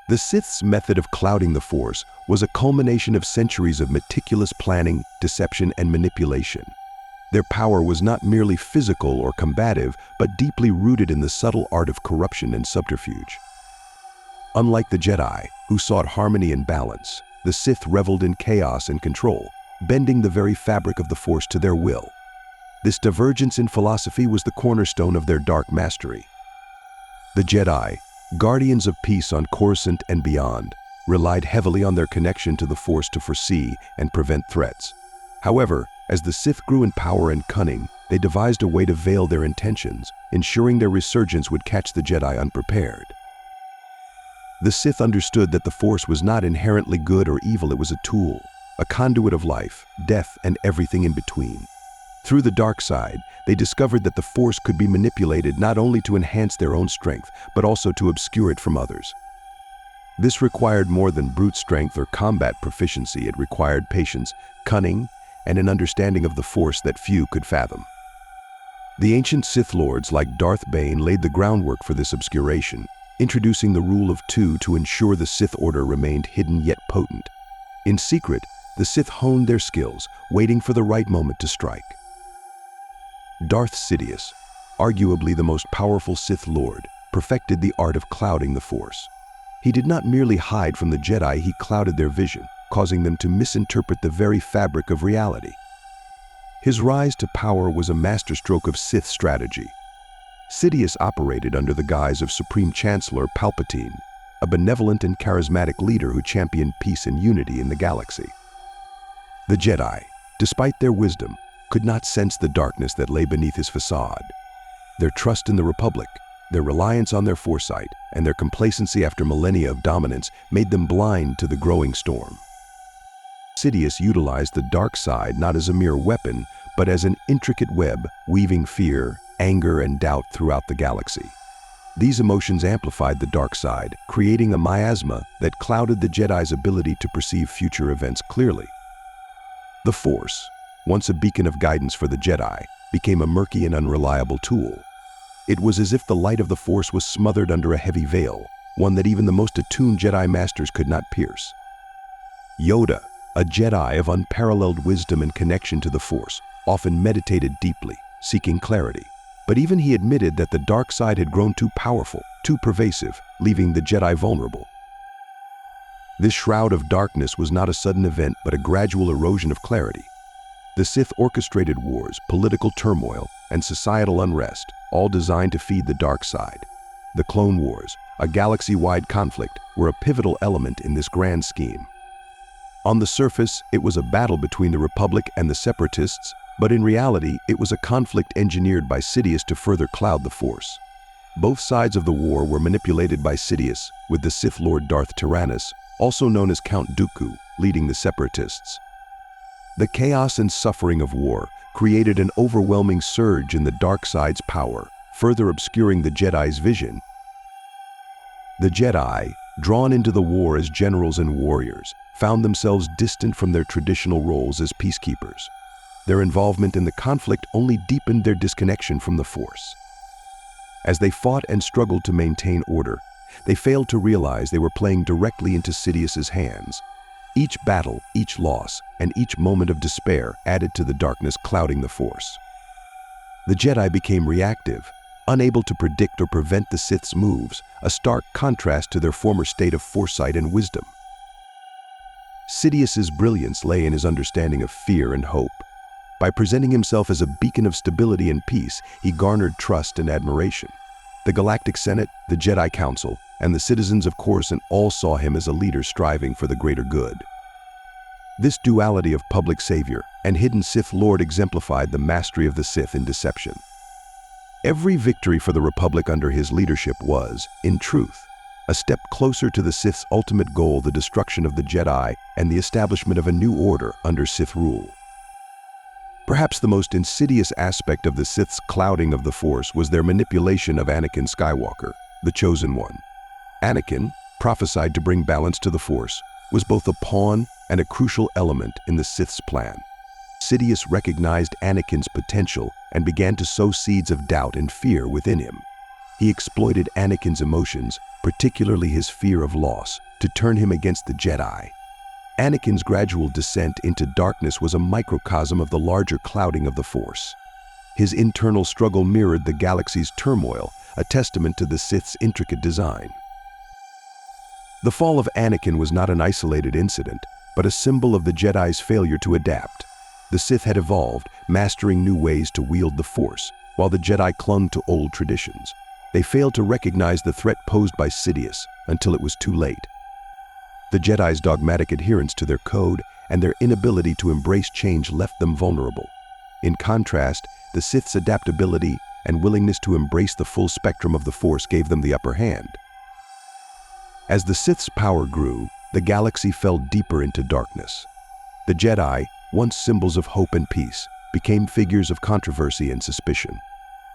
The Sith's method of clouding the Force was a culmination of centuries of meticulous planning, deception, and manipulation. Their power was not merely physical or combative, but deeply rooted in the subtle art of corruption and subterfuge. Unlike the Jedi, who sought harmony and balance, the Sith reveled in chaos and control, bending the very fabric of the Force to their will. This divergence in philosophy was the cornerstone of their dark mastery. The Jedi, guardians of peace on Coruscant and beyond, relied heavily on their connection to the Force to foresee and prevent threats. However, as the Sith grew in power and cunning, they devised a way to veil their intentions, ensuring their resurgence would catch the Jedi unprepared. The Sith understood that the Force was not inherently good or evil. It was a tool, a conduit of life, death, and everything in between. Through the dark side, they discovered that the Force could be manipulated not only to enhance their own strength, but also to obscure it from others. This required more than brute strength or combat proficiency. It required patience, cunning, and an understanding of the Force that few could fathom. The ancient Sith lords like Darth Bane laid the groundwork for this obscuration, introducing the rule of two to ensure the Sith Order remained hidden yet potent. In secret, the Sith honed their skills, waiting for the right moment to strike. Darth Sidious, arguably the most powerful Sith Lord, perfected the art of clouding the Force. He did not merely hide from the Jedi, he clouded their vision, causing them to misinterpret the very fabric of reality. His rise to power was a masterstroke of Sith strategy. Sidious operated under the guise of Supreme Chancellor Palpatine, a benevolent and charismatic leader who championed peace and unity in the galaxy. The Jedi, despite their wisdom, could not sense the darkness that lay beneath his facade. Their trust in the Republic, their reliance on their foresight, and their complacency after millennia of dominance made them blind to the growing storm. Sidious utilized the dark side not as a mere weapon, but as an intricate web, weaving fear, anger, and doubt throughout the galaxy. These emotions amplified the dark side, creating a miasma that clouded the Jedi's ability to perceive future events clearly. The Force, once a beacon of guidance for the Jedi, became a murky and unreliable tool. It was as if the light of the Force was smothered under a heavy veil, one that even the most attuned Jedi masters could not pierce. Yoda, a Jedi of unparalleled wisdom and connection to the Force, often meditated deeply, seeking clarity. But even he admitted that the dark side had grown too powerful, too pervasive, leaving the Jedi vulnerable. This shroud of darkness was not a sudden event, but a gradual erosion of clarity. The Sith orchestrated wars, political turmoil, and societal unrest, all designed to feed the dark side. The Clone Wars, a galaxy-wide conflict, were a pivotal element in this grand scheme. On the surface, it was a battle between the Republic and the Separatists, but in reality, it was a conflict engineered by Sidious to further cloud the Force. Both sides of the war were manipulated by Sidious, with the Sith Lord Darth Tyrannus, also known as Count Dooku, leading the Separatists. The chaos and suffering of war created an overwhelming surge in the dark side's power, further obscuring the Jedi's vision. The Jedi, drawn into the war as generals and warriors, found themselves distant from their traditional roles as peacekeepers. Their involvement in the conflict only deepened their disconnection from the Force. As they fought and struggled to maintain order, they failed to realize they were playing directly into Sidious's hands. Each battle, each loss, and each moment of despair added to the darkness clouding the Force. The Jedi became reactive, unable to predict or prevent the Sith's moves, a stark contrast to their former state of foresight and wisdom. Sidious's brilliance lay in his understanding of fear and hope. By presenting himself as a beacon of stability and peace, he garnered trust and admiration. The Galactic Senate, the Jedi Council, and the citizens of Coruscant all saw him as a leader striving for the greater good. This duality of public savior and hidden Sith Lord exemplified the mastery of the Sith in deception. Every victory for the Republic under his leadership was, in truth, a step closer to the Sith's ultimate goal, the destruction of the Jedi and the establishment of a new order under Sith rule. Perhaps the most insidious aspect of the Sith's clouding of the Force was their manipulation of Anakin Skywalker, the Chosen One. Anakin, prophesied to bring balance to the Force, was both a pawn and a crucial element in the Sith's plan. Sidious recognized Anakin's potential and began to sow seeds of doubt and fear within him. He exploited Anakin's emotions, particularly his fear of loss, to turn him against the Jedi. Anakin's gradual descent into darkness was a microcosm of the larger clouding of the Force. His internal struggle mirrored the galaxy's turmoil, a testament to the Sith's intricate design. The fall of Anakin was not an isolated incident, but a symbol of the Jedi's failure to adapt. The Sith had evolved, mastering new ways to wield the Force, while the Jedi clung to old traditions. They failed to recognize the threat posed by Sidious until it was too late. The Jedi's dogmatic adherence to their code and their inability to embrace change left them vulnerable. In contrast, the Sith's adaptability and willingness to embrace the full spectrum of the Force gave them the upper hand. As the Sith's power grew, the galaxy fell deeper into darkness. The Jedi, once symbols of hope and peace, became figures of controversy and suspicion.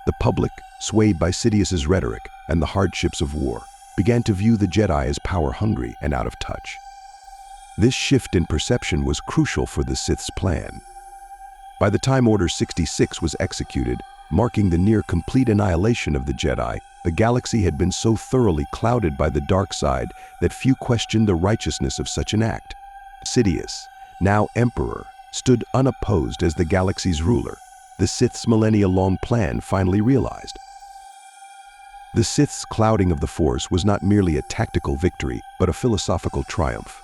The public, swayed by Sidious's rhetoric and the hardships of war, began to view the Jedi as power-hungry and out of touch. This shift in perception was crucial for the Sith's plan. By the time Order 66 was executed, marking the near-complete annihilation of the Jedi, the galaxy had been so thoroughly clouded by the dark side that few questioned the righteousness of such an act. Sidious, now Emperor, stood unopposed as the galaxy's ruler, the Sith's millennia-long plan finally realized. The Sith's clouding of the Force was not merely a tactical victory, but a philosophical triumph.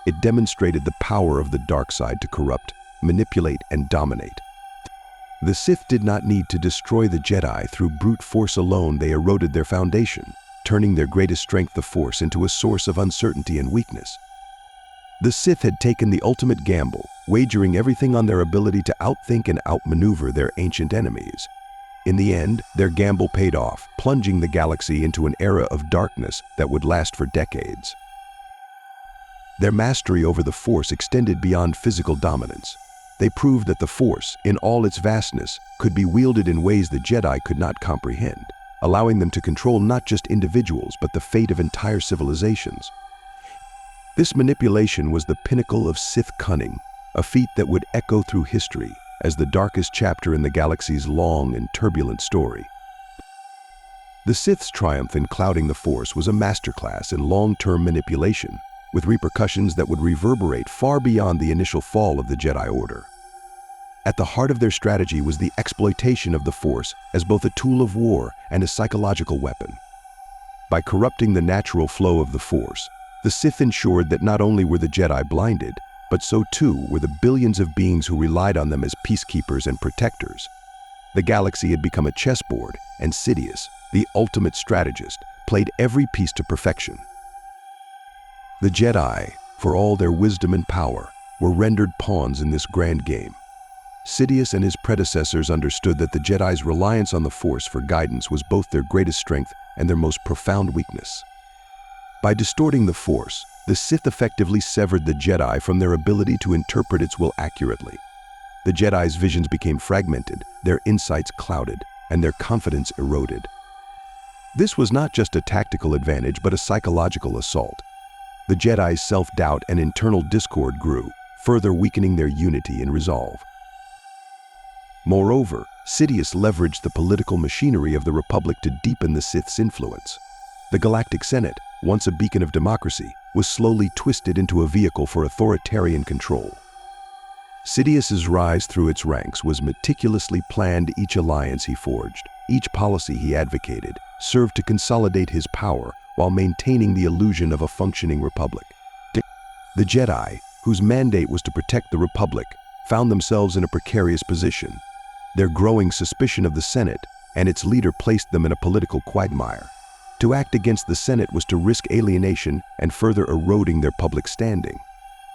It demonstrated the power of the dark side to corrupt, manipulate, and dominate. The Sith did not need to destroy the Jedi through brute force alone. They eroded their foundation, turning their greatest strength, the Force, into a source of uncertainty and weakness. The Sith had taken the ultimate gamble, wagering everything on their ability to outthink and outmaneuver their ancient enemies. In the end, their gamble paid off, plunging the galaxy into an era of darkness that would last for decades. Their mastery over the Force extended beyond physical dominance. They proved that the Force, in all its vastness, could be wielded in ways the Jedi could not comprehend, allowing them to control not just individuals but the fate of entire civilizations. This manipulation was the pinnacle of Sith cunning, a feat that would echo through history as the darkest chapter in the galaxy's long and turbulent story. The Sith's triumph in clouding the Force was a masterclass in long-term manipulation, with repercussions that would reverberate far beyond the initial fall of the Jedi Order. At the heart of their strategy was the exploitation of the Force as both a tool of war and a psychological weapon. By corrupting the natural flow of the Force, the Sith ensured that not only were the Jedi blinded, but so too were the billions of beings who relied on them as peacekeepers and protectors. The galaxy had become a chessboard, and Sidious, the ultimate strategist, played every piece to perfection. The Jedi, for all their wisdom and power, were rendered pawns in this grand game. Sidious and his predecessors understood that the Jedi's reliance on the Force for guidance was both their greatest strength and their most profound weakness. By distorting the Force, the Sith effectively severed the Jedi from their ability to interpret its will accurately. The Jedi's visions became fragmented, their insights clouded, and their confidence eroded. This was not just a tactical advantage but a psychological assault. The Jedi's self-doubt and internal discord grew, further weakening their unity and resolve. Moreover, Sidious leveraged the political machinery of the Republic to deepen the Sith's influence. The Galactic Senate, once a beacon of democracy, was slowly twisted into a vehicle for authoritarian control. Sidious's rise through its ranks was meticulously planned. Each alliance he forged, each policy he advocated, served to consolidate his power while maintaining the illusion of a functioning republic. The Jedi, whose mandate was to protect the Republic, found themselves in a precarious position. Their growing suspicion of the Senate and its leader placed them in a political quagmire. To act against the Senate was to risk alienation and further eroding their public standing.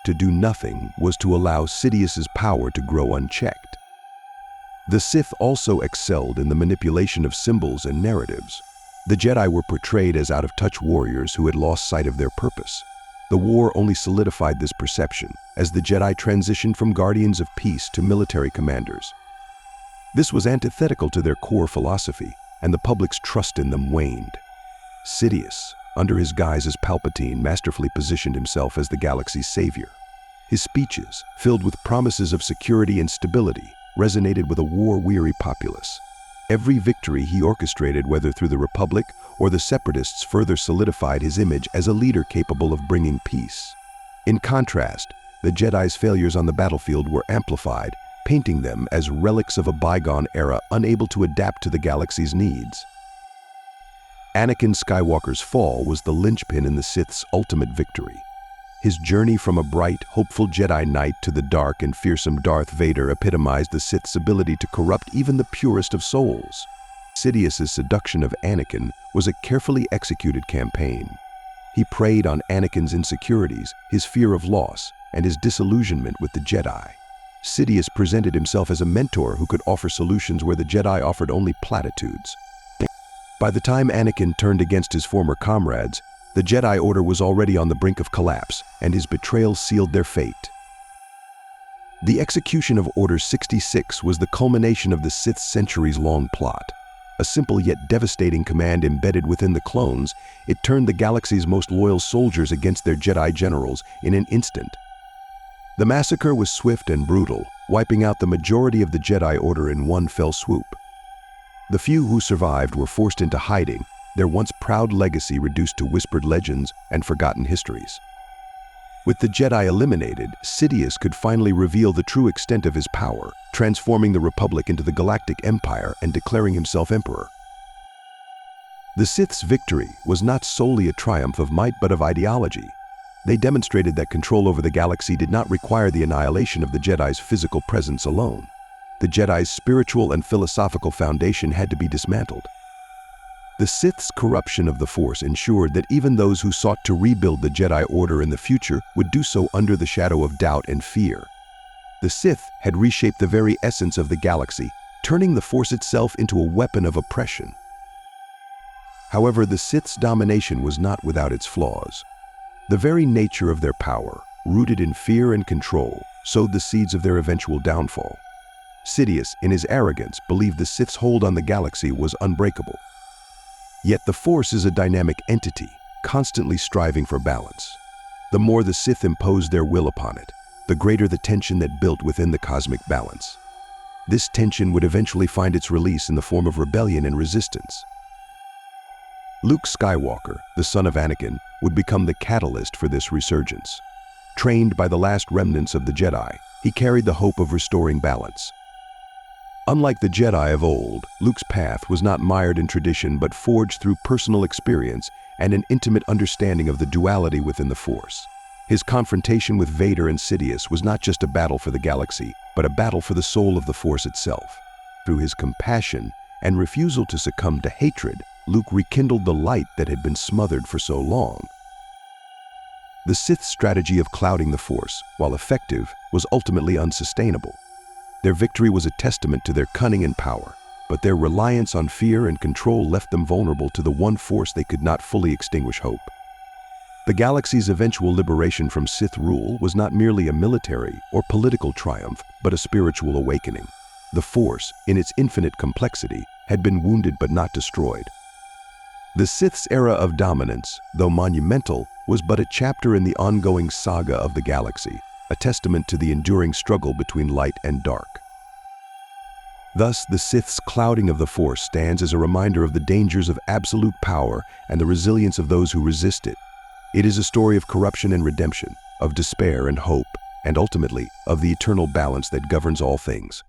To do nothing was to allow Sidious's power to grow unchecked. The Sith also excelled in the manipulation of symbols and narratives. The Jedi were portrayed as out-of-touch warriors who had lost sight of their purpose. The war only solidified this perception as the Jedi transitioned from guardians of peace to military commanders. This was antithetical to their core philosophy, and the public's trust in them waned. Sidious, under his guise as Palpatine, masterfully positioned himself as the galaxy's savior. His speeches, filled with promises of security and stability, resonated with a war-weary populace. Every victory he orchestrated, whether through the Republic or the Separatists, further solidified his image as a leader capable of bringing peace. In contrast, the Jedi's failures on the battlefield were amplified, painting them as relics of a bygone era unable to adapt to the galaxy's needs. Anakin Skywalker's fall was the linchpin in the Sith's ultimate victory. His journey from a bright, hopeful Jedi Knight to the dark and fearsome Darth Vader epitomized the Sith's ability to corrupt even the purest of souls. Sidious's seduction of Anakin was a carefully executed campaign. He preyed on Anakin's insecurities, his fear of loss, and his disillusionment with the Jedi. Sidious presented himself as a mentor who could offer solutions where the Jedi offered only platitudes. By the time Anakin turned against his former comrades, the Jedi Order was already on the brink of collapse, and his betrayal sealed their fate. The execution of Order 66 was the culmination of the Sith's centuries-long plot. A simple yet devastating command embedded within the clones, it turned the galaxy's most loyal soldiers against their Jedi generals in an instant. The massacre was swift and brutal, wiping out the majority of the Jedi Order in one fell swoop. The few who survived were forced into hiding, their once proud legacy reduced to whispered legends and forgotten histories. With the Jedi eliminated, Sidious could finally reveal the true extent of his power, transforming the Republic into the Galactic Empire and declaring himself Emperor. The Sith's victory was not solely a triumph of might but of ideology. They demonstrated that control over the galaxy did not require the annihilation of the Jedi's physical presence alone. The Jedi's spiritual and philosophical foundation had to be dismantled. The Sith's corruption of the Force ensured that even those who sought to rebuild the Jedi Order in the future would do so under the shadow of doubt and fear. The Sith had reshaped the very essence of the galaxy, turning the Force itself into a weapon of oppression. However, the Sith's domination was not without its flaws. The very nature of their power, rooted in fear and control, sowed the seeds of their eventual downfall. Sidious, in his arrogance, believed the Sith's hold on the galaxy was unbreakable. Yet the Force is a dynamic entity, constantly striving for balance. The more the Sith imposed their will upon it, the greater the tension that built within the cosmic balance. This tension would eventually find its release in the form of rebellion and resistance. Luke Skywalker, the son of Anakin, would become the catalyst for this resurgence. Trained by the last remnants of the Jedi, he carried the hope of restoring balance. Unlike the Jedi of old, Luke's path was not mired in tradition but forged through personal experience and an intimate understanding of the duality within the Force. His confrontation with Vader and Sidious was not just a battle for the galaxy, but a battle for the soul of the Force itself. Through his compassion and refusal to succumb to hatred, Luke rekindled the light that had been smothered for so long. The Sith's strategy of clouding the Force, while effective, was ultimately unsustainable. Their victory was a testament to their cunning and power, but their reliance on fear and control left them vulnerable to the one force they could not fully extinguish: hope. The galaxy's eventual liberation from Sith rule was not merely a military or political triumph, but a spiritual awakening. The Force, in its infinite complexity, had been wounded but not destroyed. The Sith's era of dominance, though monumental, was but a chapter in the ongoing saga of the galaxy, a testament to the enduring struggle between light and dark. Thus, the Sith's clouding of the Force stands as a reminder of the dangers of absolute power and the resilience of those who resist it. It is a story of corruption and redemption, of despair and hope, and ultimately, of the eternal balance that governs all things.